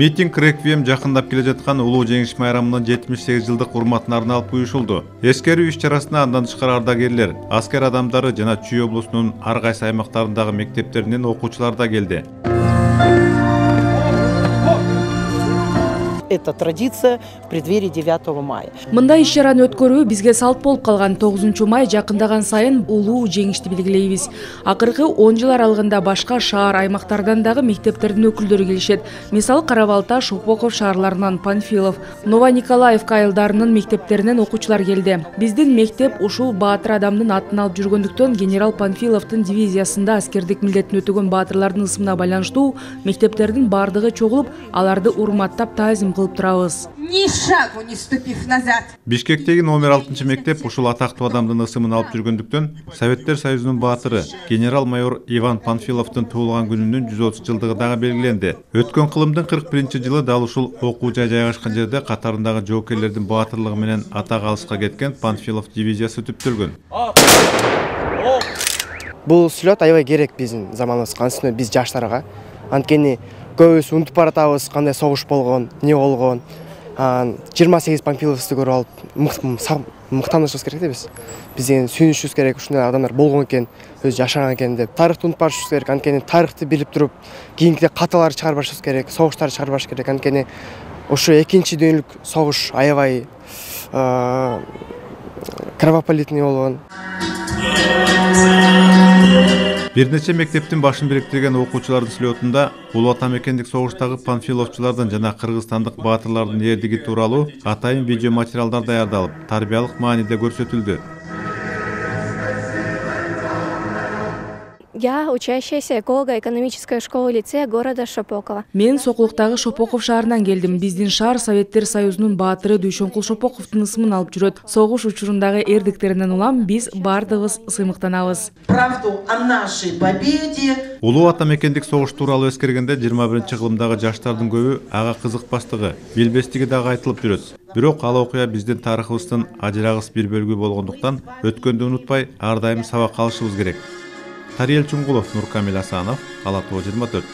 Митинг реквием жакындап келе жаткан улуу жеңиш майрамынын 78 жылдык урматына арналып уюшулду. Эскерүү иш-чарасына андан тышкары ардагерлер, аскер адамдары жана Чүй облусунун ар кайсы аймактарындагы мектептеринен окуучулар да келди. Это традиция в преддверии 9 мая. Мындай иш-чараны өткөрүү бизге салт болуп калган. 9 май жакындаган сайын улуу жеңишти белгилейбиз. Акыркы 10 жыл аралыгында башка шаар аймактардан дагы мектептердин өкүлдөрү келишет. Мисалы Карабалта, Шопоков шаарларынан Панфилов, Новониколаевка айылдарынын мектептеринен окуучулар келди. Биздин мектеп ушул баатыр адамдын атын алып жүргөндүктөн генерал Панфиловдун дивизиясында аскердик милдетин өтөгөн баатырлардын ысымына байланыштуу мектептердин бардыгы чогулуп, аларды урматтап таазим кылып турабыз. Ни шагу не ступив назад. Бишкектеги номер 6 мектеп ушул атактуу адамдын ысымын алып жүргөндүктөн Советтер Союзунун баатыры генерал-майор Иван Панфиловдун туулган күнүнүн 130 жылдыгы дагы белгиленди. Өткөн кылымдын 41-жылы дал ушул окуу жай жайгашкан жерде катарындагы жоокерлердин баатырлыгы менен атак алышка кеткен Панфилов дивизиясы түптөлгөн. Бул сүлөт аябай керек биздин заманыбызга, анткени биз жаштарга. Анткени көбүбүз унутуп баратабыз кандай согуш болгон, эмне болгон. 28 Панфиловду көрүп алып мактанышыбыз керек да биз. Биз деген сүйүнүшүбүз керек, ушундай адамдар болгон экен, өзү жашаган экен деп. Тарыхты унутуп барышыбыз керек. Анткени тарыхты билип туруп, кийинкиде каталар чыгарбашыбыз керек, согуштарды чыгарбаш керек. Анткени ушу экинчи дүйнөлүк согуш аябай кровопролитный болгон. Бир нече мектептин башын бириктирген окуучулардын сүлөтүндө улуу атамекендик согуштагы панфиловчулардын жана кыргызстандык баатырлардын эрдиги тууралуу атайын видео материалдар даярдалып, тарбиялык мааниде көрсөтүлдү. Я учащаяся эколого-экономической школы-лицея города Шопокова. Мен Сокулуктагы Шопоков шаарынан келдим. Биздин шаар Советтер Союзунун баатыры Дүйшөнкул Шопоковдун ысымын алып жүрөт. Согуш учурундагы эрдиктеринен улам биз бардыгыбыз сыймыктанабыз. Правду о нашей победе. Улуу атамекендик согуш тууралуу эскергенде 21-кылымдагы жаштардын көбү ага кызыкпаштыгы, билбестиги дагы айтылып жүрөт. Бирок ал окуя биздин тарыхыбыздын ажырагыс бир бөлүгү болгондуктан өткөндү унутпай ар дайым сабак алышыбыз керек. Тариел Чуңгулов, Нуркамил Асанов, Ала Тоо 24.